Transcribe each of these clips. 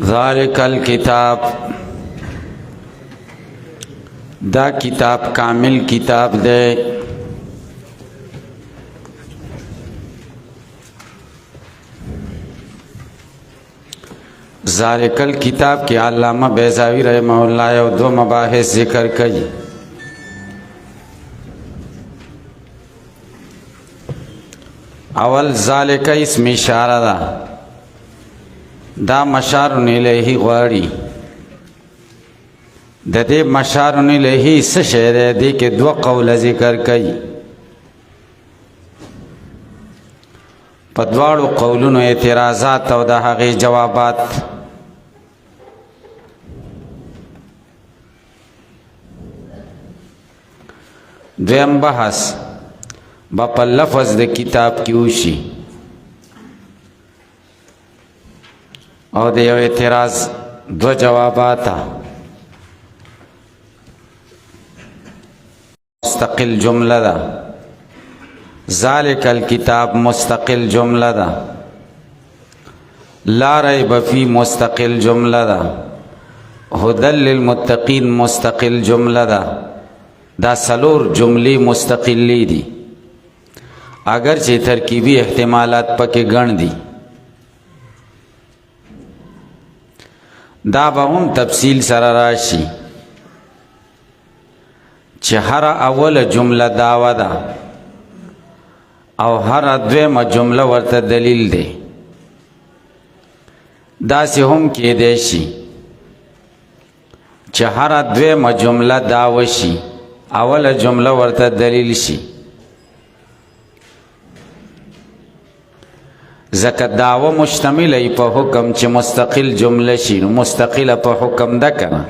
ذالک الکتاب، دا کتاب کامل کتاب دے. ذالک الکتاب کی علامہ بیضاوی رحمہ اللہ یو دو مباحث ذکر کئی. اول ذالک اسم اشارہ دا مشار الیہ غواړي. د دې مشار الیہ څه شی دی؟ دې کې دوه قوله ذکر کوي. په دواړو قولونو اعتراضات او د هغې جوابات. دویم بحث به په لفظ د کتاب کې وشي او د یو اعتراض دو جوابات. مستقل جمله ده. ذالک الکتاب مستقل جمله ده. لا ریب فی مستقل جمله ده. هدی للمتقین مستقل جمله ده. دا سلور جملې مستقلی دي اگر چې ترکیبی احتمالات پکې ګڼ دي. دا به هم تفصیل سره راشي چې هر اوله جمله دعوه ده او هر دویمه جمله ورته دلیل دی. داسې هم کېدی شي چې هر دویمه جمله دعوه شي اوله جمله ورته دلیل شي. ځکه دعوه مشتمل ای په حکم چې مستقل جمله شي نو مستقله په حکم ده کنه.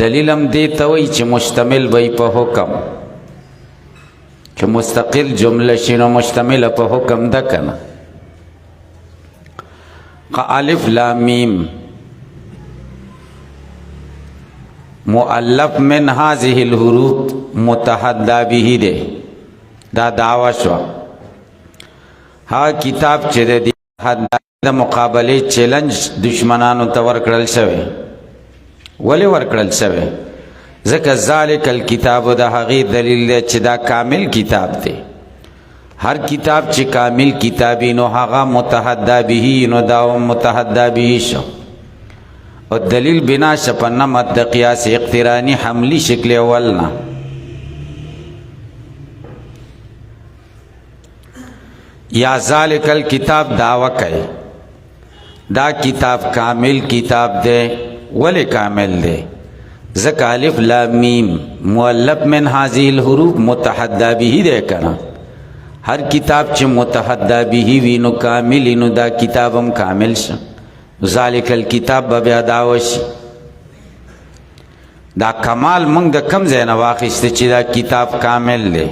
دلیل هم دې ته وایي چې مشتمل وي په حکم، چې مستقل جمله شي نو مشتمله په حکم ده کنه. الف لام میم مؤلف من هذه الحروف متحدى به ده. دا دعوه شو. ها کتاب چې د مقابله چیلنج دشمنانو ته ورکړل شوی. ولې ورکړل شوی؟ ځکه ذالک الکتاب د هغې دلیل دی چې دا کامل کتاب دی. هر کتاب چې کامل کتابی نو هغه متحدى به نو دا متحدى به شو. او دلیل بنا شپنمت د قیاس اقترانی حملی شکل اولنا. یا ذالک الکتاب دعوی کئی دا کتاب کامل کتاب دے. ولی کامل دے؟ ذکر الف لام میم مؤلف من هذه الحروف متحدى به دے کنا. ہر کتاب چھ متحدى به وی نو کامل نو دا کتابم کامل شا. ذالک الکتاب بیا دعوی شي. دا کمال منگ دا کم زین واخشت چی دا کتاب کامل دے.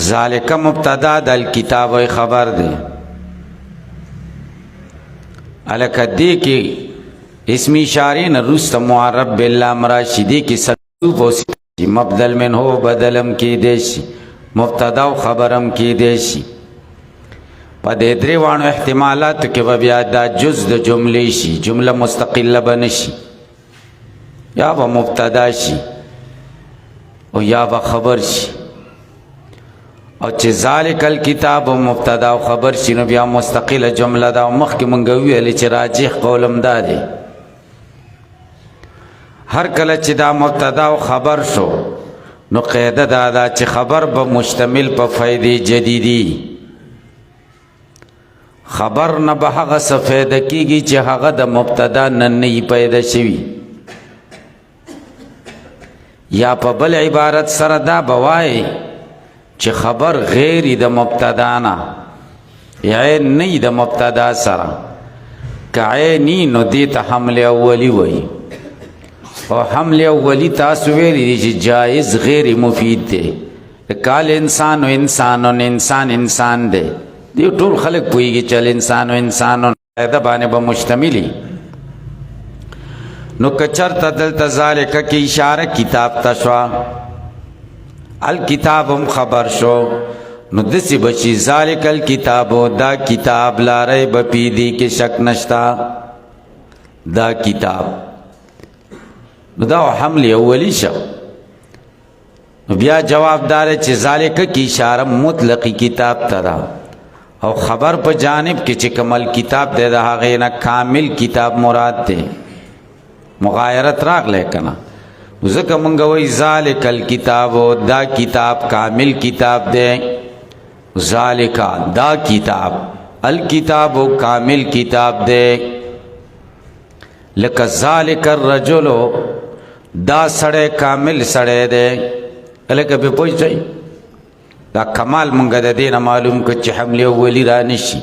ذالک مبتدا دا الکتاب خبر دے. علاکہ دی کی اسمی اشارین رست معرب باللام راشی دی کی صدوب و سی مبدل من ہو بدلم کی دیشی مبتدا و خبرم کی دیشی. پا دے دریوانو احتمالات کے بیا دا جز دا جملے شی جملہ مستقل بنشی یا با مبتدا شی او یا با خبر شی. او چې ذالک الکتاب مبتدا او خبر شي نو بیا مستقله جمله دا. مخکې مونږ ویل چې راجح قولم دا دی هر کله چې دا مبتدا او خبر شو نو قاعده دا ده چې خبر به مشتمل په فائدې جدیدی. خبر نه به هغه څه فایده کېږي چې هغه د مبتدا نه نه پیدا شوي. یا په بل عبارت سره دا به وایي چې خبر غیر د مبتدا نه عین نه د مبتدا سره. که عینی نو دې ته حمل اولی وایي. او حمل اولی تاسو ویلی دی چې جائز غیر مفید دی. کال انسان و انسانون انسان انسان دی. دیو ټول خلق پوئیگی چل انسان و انسانون قاعده باندې به مشتملی. نو کچر تدلتا ذالک کی اشاره کتاب تشوا الکتابم خبر شو نو دسی بچی ذالک الکتابو دا کتاب لا ریب فی دی کې شک نشتا دا کتاب نو دا حمل اولی شو نو بیا جواب دار چې ذالک کی اشاره مطلقی کتاب تدا او خبر په جانب کې چې کمل کتاب دے دا هغه نه کامل کتاب مراد دے مغایرت راغله کنا ځکه مونږ وای ذالک الکتاب دا کتاب کامل کتاب دے ذالک دا کتاب الکتاب کامل کتاب دے لکه ذالک الرجل دا سړی کامل سړی دے لکه به پوښتای دا کمال مونږ د دې نه معلوم کو چې حمله اولی را نشي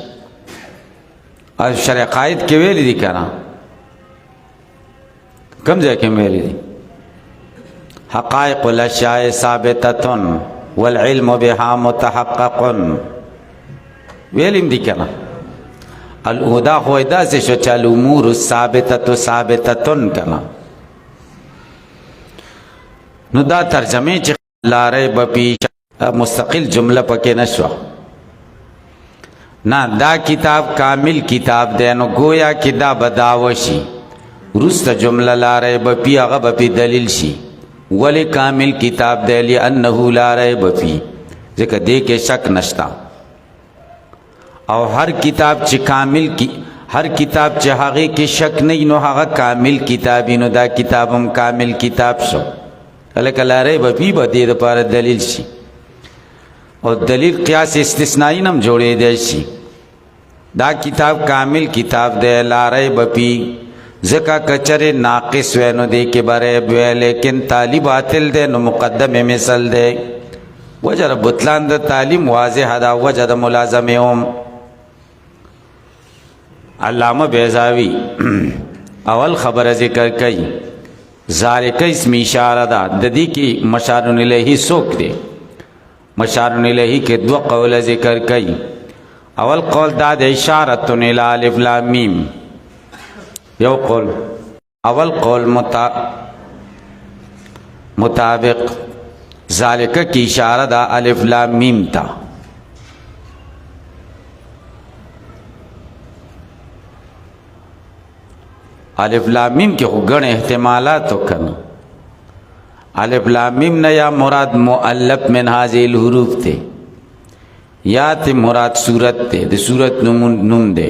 او شرع قائد کې ویل دي کنه کوم ځای کې ویل دي حقائق الاشیاء ثابتة والعلم بها متحقق ویلم دي کنه الهدى هو داسې شو چې الامور الثابتة ثابتة کنه نو دا ترجمه چې لا ریب فی مستقل جمله پکې نشو نه دا کتاب کامل کتاب دی نو گویا کې دا بداوشي رست جمله لا ریب فی هغه په دلیل شي ولی کامل کتاب دی لانه لا ریب فی ځکه دې کې شک نشتا او هر کتاب چې کامل کی هر کتاب چې هغه کې شک نه نو هغه کامل کتابی نو دا کتابم کامل کتاب شو الک لا ریب فی به دې لپاره دلیل شي او دلیل قیاس استثنائی نم جوړې دی شي دا کتاب کامل کتاب دی لا ریب فی ذکا کچره ناقص وینو دی کې بره وی لیکن تعلیب باطل دی نو مقدم مثل دی وجه بطلان د تعلیم واضح دا وجه د ملازمه هم علامه بیضاوی اول خبر ذکر کئی ذالک اسم اشاره دا د دې کې مشار الیه سوک دی مشار الیه کې دو قول ذکر کئی اول قول دا د اشاره الی الف لام میم یو قول اول قول مطابق ذالک کی اشاره دا الف لام میم تا الف لام میم کې خو ګڼ احتمالات وکړو الف لام میم نه یا مراد مؤلف من هذه الحروف ته یا ته مراد صورت ته د صورت نوم ده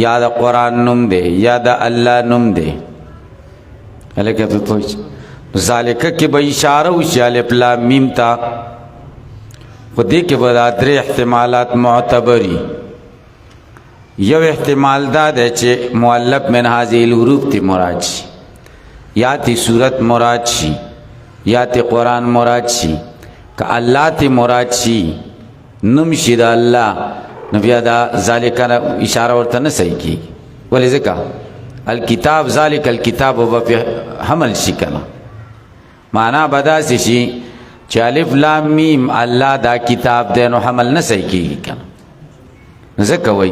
یا د قران نوم ده یا د الله نوم ده الکه په پوښ ذالک کې به اشاره وشي الف لام میم تا خو دې کې به درې احتمالات معتبري یو احتمال دا ده چې مؤلف من هذه الحروف تی مراد شي یا تی صورت مراد شي یا تی قرآن مراد شي که الله تی مراد شي نم شي دا الله نو بیا دا ذالک اشاره ورته نه صحیح کی ولی ځکه الکتاب ذالک الکتاب و په حمل شي کنه معنا بداسي شي چې الف لام میم الله دا کتاب دی نو حمل نه صحیح کیږي کنه ځکه وای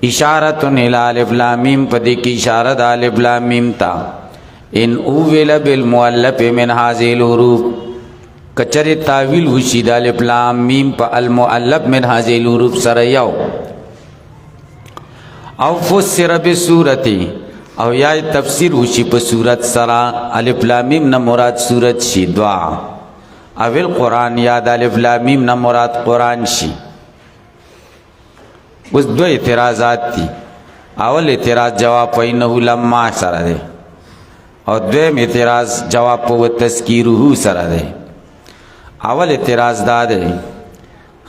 اشارت الی الف لام میم پدې کې اشاره د الف لام میم تا ان اول بالمؤلف من هذه الحروف کچره تعویل وشي د الف لام میم په المؤلف من هذه الحروف سره یو او فسر بسورتی او یا تفسیر وشي په صورت سره الف لام میم نه مراد صورت شي دعا او القرآن یا د الف لام میم نه مراد قرآن شي اوس دو اعتراضات دي اول اعتراض جواب فإنه لما سره ده او دویم اعتراض جواب په تذکیره سره ده اول اعتراض دا ده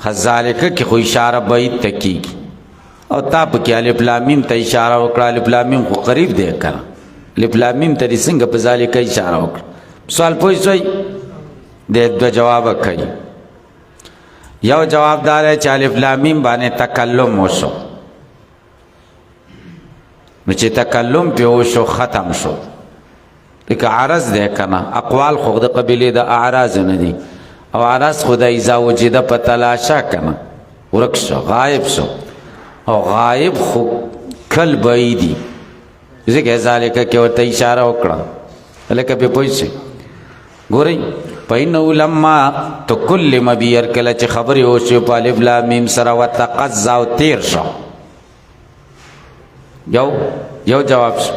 خذالک کی خو اشاره بعید تکیک او تا په کې الف لام میم ته اشاره وکړه الف لام میم خو قریب ده کنه الف لام میم ته څنګه په ذالک اشاره وکړه سوال پوښتای د دو جواب کوي یو جواب دار ہے چې الف لام میم باندې تکلم وشو نو چې تکلم په وشو ختم شو لکه عرض ده کنه اقوال خو د قبيله د اعراض نه دي او عرض خدای اذا وجد په تلاشا کنه ورک شو غایب شو او غایب خو کل بعیدی ځکه ذالک کې ورته اشاره وکړه لکه په پوښتنه ګورئ فإنه لما تکلم بی ارکل چه خبری ہوشو پا الف لام میم سرا و تقضا و تیر شو یو جواب شو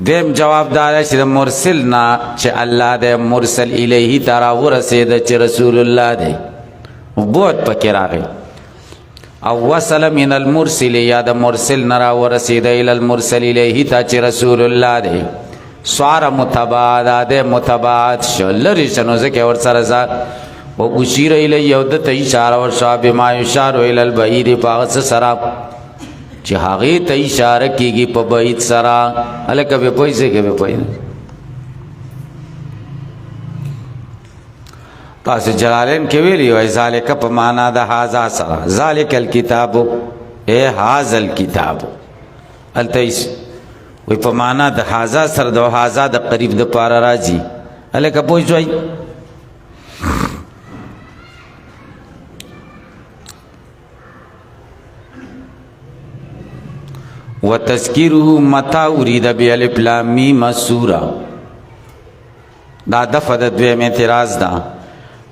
دیم جواب دادا چه مرسل نا چه اللہ دے مرسل الیہی تارا ورسید چه رسول اللہ دے بہت پکی راگئی او وصل من المرسل یا دا مرسل نرا ورسید الى المرسل الیہی تا چه رسول اللہ دے سوار متباعد دے متباعد شو لری شنو زکی ورسر ازاد و اشیر الی او دتا اشاره ورشا بما یشارو الی البعید پاغس سرا چه حقی تا اشاره کیگی پا بعید سرا علیکہ بے پوئی سے کہ بے پوئی تاس جلالین کے ویلی وی ذالک پا مانا دا حازا سرا ذالک الکتابو اے حاز الکتابو التیس وی پا مانا دا حازا سر دا حازا دا قریب دا پارا راجی علیکہ پوئی شوئی و تذکیره متا ارید بی الف لام میم سورہ دا دفع دا دویم اعتراض دا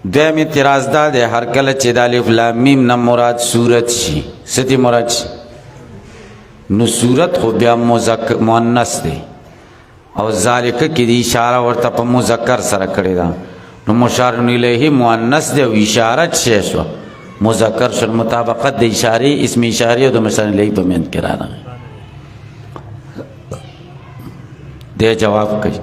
دویم اعتراض دا دے ہر کل چی دا الف لام میم نا مراد سورت شی ستی مراد شی نو سورت خو بیا مؤنث دے او ذالک کی دی اشارہ ورطا پا مذکر سر کردی دا نو مشار الیہ مؤنث دے و اشارت شیشو مذکر شل مطابقت دے اشاری اسم اشاری و دو مشار الیہ پا میند کرانا دے جواب کئی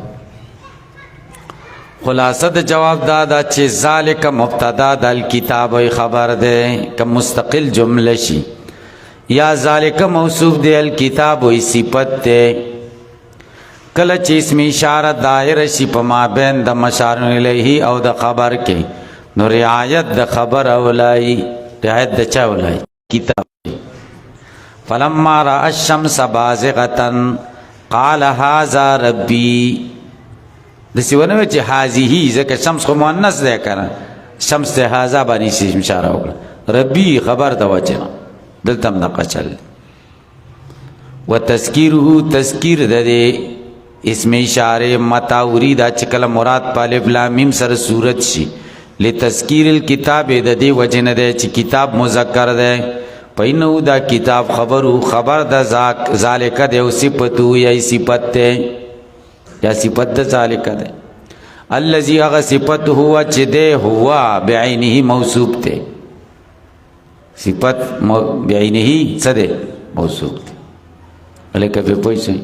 خلاصت جواب دادا چه ذالک مبتدا دا الکتاب خبر دے کم مستقل جملہ شی یا ذالک موصوف دے الکتاب صفت دے کلچ اسم اشارہ دائر شی پا ما بین دا مشار الیہ او دا خبر کے نو رعایت دا خبر اولائی رعایت دا چا اولائی کتاب فلما را الشمس بازغتن قال هذا ربی دسی ونوی چی حازی ہی زکر شمس خو مؤنث دے کرا شمس تے هذا بانی سی مشارہ ہوگا ربی خبر دا وچنا دلتم نقا چل و تذکیرہو تذکیر دے اسم اشارے متا اریدا چکل مراد پالف لامیم سر صورت شی لتذکیر الکتاب دے وجن دے چی کتاب مذکر دے پینو دا کتاب خبرو خبر دا ذالک دے و صفتو یا صفت دے یا صفت دا ذالک دے اللذی اغا صفت ہوا چی دے ہوا بعینہی موصوب دے صفت بعینہی صدے موصوب دے علیکہ پہ پوئی سوئی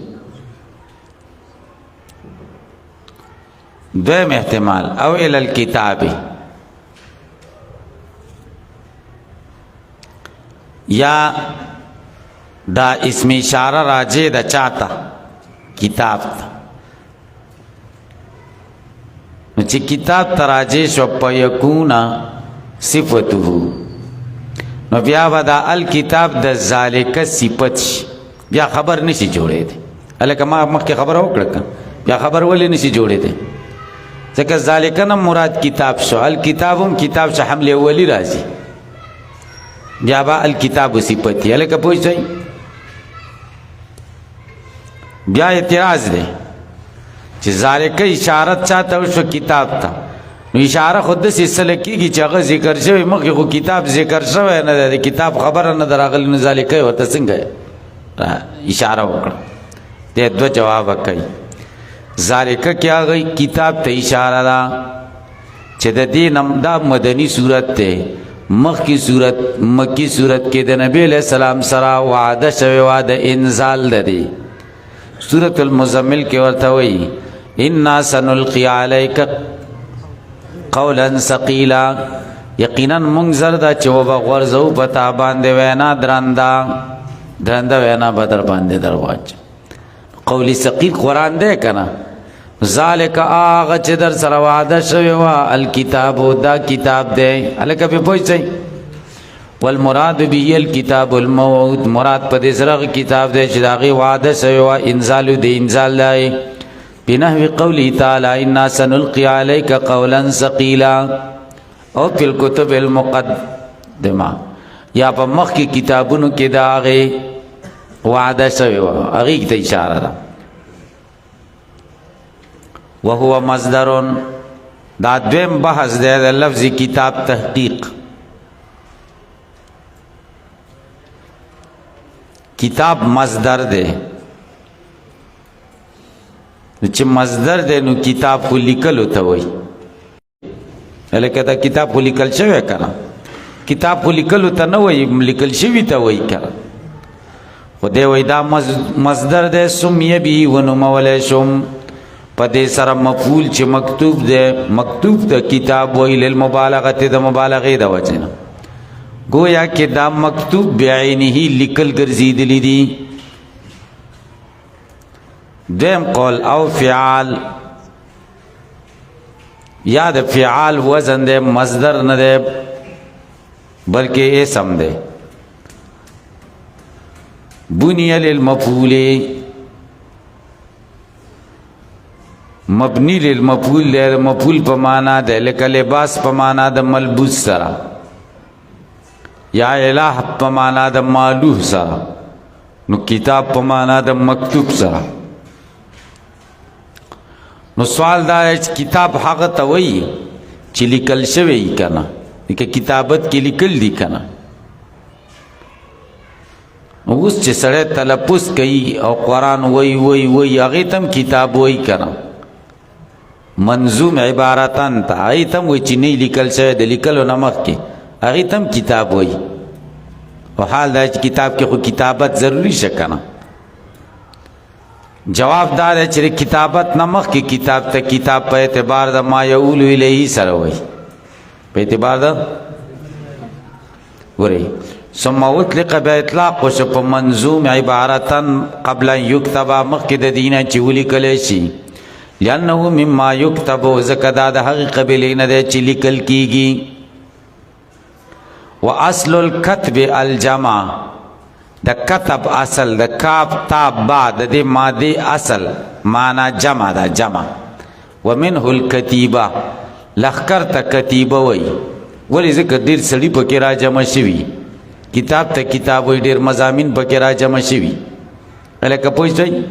دویم احتمال او الالکتابی یا دا اسم اشارہ راجے دا چاہتا کتاب تا چی کتاب تا راجے شو پا یکونا صفتو نو بیا دا الکتاب دا ذالک صفت شی بیا خبر نشی جوڑے دے علیکہ ما مخی خبر ہوکڑکا بیا خبر ولی نشی جوڑے دے ذکر ذالکنا مراد کتاب شو الکتابم کتاب شو حمل اولی رازی بیا با الکتاب صفتی علیکہ پوچھ جائی بیا اعتراض دے چی ذالکہ اشارت چاہتا شو کتاب تا نو اشارہ خود دس اس لکی کی چاگہ ذکر شوی مخی خود کتاب ذکر شوی ندر کتاب خبر ندر اغلی نو ذالکہ ہوتا سنگا ہے اشارہ وکڑا دے دو جواب کئی ذالکہ کیا گئی کتاب تا اشارہ دا چی دا دینم دا مدنی صورت تے مکی صورت کے دا نبی علیہ السلام سرا وعدہ شوی وعدہ انزال دا دی سورة المزمل کے ورتوئی انا سنلقی علیک قولا ثقیلا یقینا منگزر دا چو بغورزو پتا باندے وینا درندہ وینا بدر باندے درواج قولی ثقیل قرآن دے کنا ذالک آغا چه در سر وعده شویوا الکتابو دا کتاب دے علیکہ پہ پوچھ سئی والمراد بھی الکتاب الموعود مراد پا دیسرغ کتاب دے چداغی وعده شویوا انزالو دے انزال دائے بنحو قولی تعالی انا سنلقی علیک قولا ثقیلا او فی الکتب المقدمہ یا پا مخ کی کتابونو کی داغی وعده شویوا اغیق تا اشارہ دا وهو مصدر دا دویم بحث دی د لفظ کتاب تحقیق. کتاب مصدر دی، چې مصدر دی نو کتاب خو لیکلو ته وایي. لکه دا کتاب خو لیکل شوی که نه، کتاب خو لیکلو ته نه وایي، لیکل شوي ته وایي که نه. خو دی وایي دا مصدر دی، سمیه به ونومولی شم په دې سره مفعول چې مکتوب دی، مکتوب ته کتاب وایي للمبالغة د مبالغې د وجې نه. گویا کہ دا مکتوب بعینه لکل گرزیدلی دی. دیم قول او فعال، یا دا فعال وزن دے مصدر نہ دے بلکہ اسم دے. بنی للمفعول مبنی للمفعول دے، مفعول پا مانا دے لکہ لباس پا مانا دا ملبوس سرا، یا الہ پا مانا دا مالوح سرا، نو کتاب پا مانا دا مکتوب سرا. نو سوال دا ہے کتاب حق تا وئی چی لکل شوی کنا، کہ کتابت کی لکل دی کنا. اس چی سڑے تلپس کئی او قرآن وئی وئی وئی اغیتم کتاب وئی کنا، منظوم عبارتان تا اغیتم وئی چی نئی لکل شوی دا لکلو نمخ کی اغیتم کتاب وئی. و حال دا چی کتاب کی خو کتابت ضروری شکنا. جواب دار ہے چرے کتابت نمخ کی کتاب تا کتاب پہ اعتبار دا ما یعولو الیہی سر ہوئی، پہ اعتبار دا وری ثم اطلق با اطلاق وشپ منظوم عبارتا قبل ان یکتبا مخ کی دا دینا چولی کلیشی، لانہو مما یکتبو زکدا دا حقی قبلین دے چلی کل کی گی. و اصل الکتب الجمع، دا کتب اصل دا کاف تاب با دا دے مادے اصل مانا جمع دا جمع. ومنه الکتیبہ لخکر تا کتیبہ وی، ولی ذکر دیر سڑی پکی را جمع شوی، کتاب تا کتاب وی دیر مضامین پکی را جمع شوی. علیکہ پوچھ رہی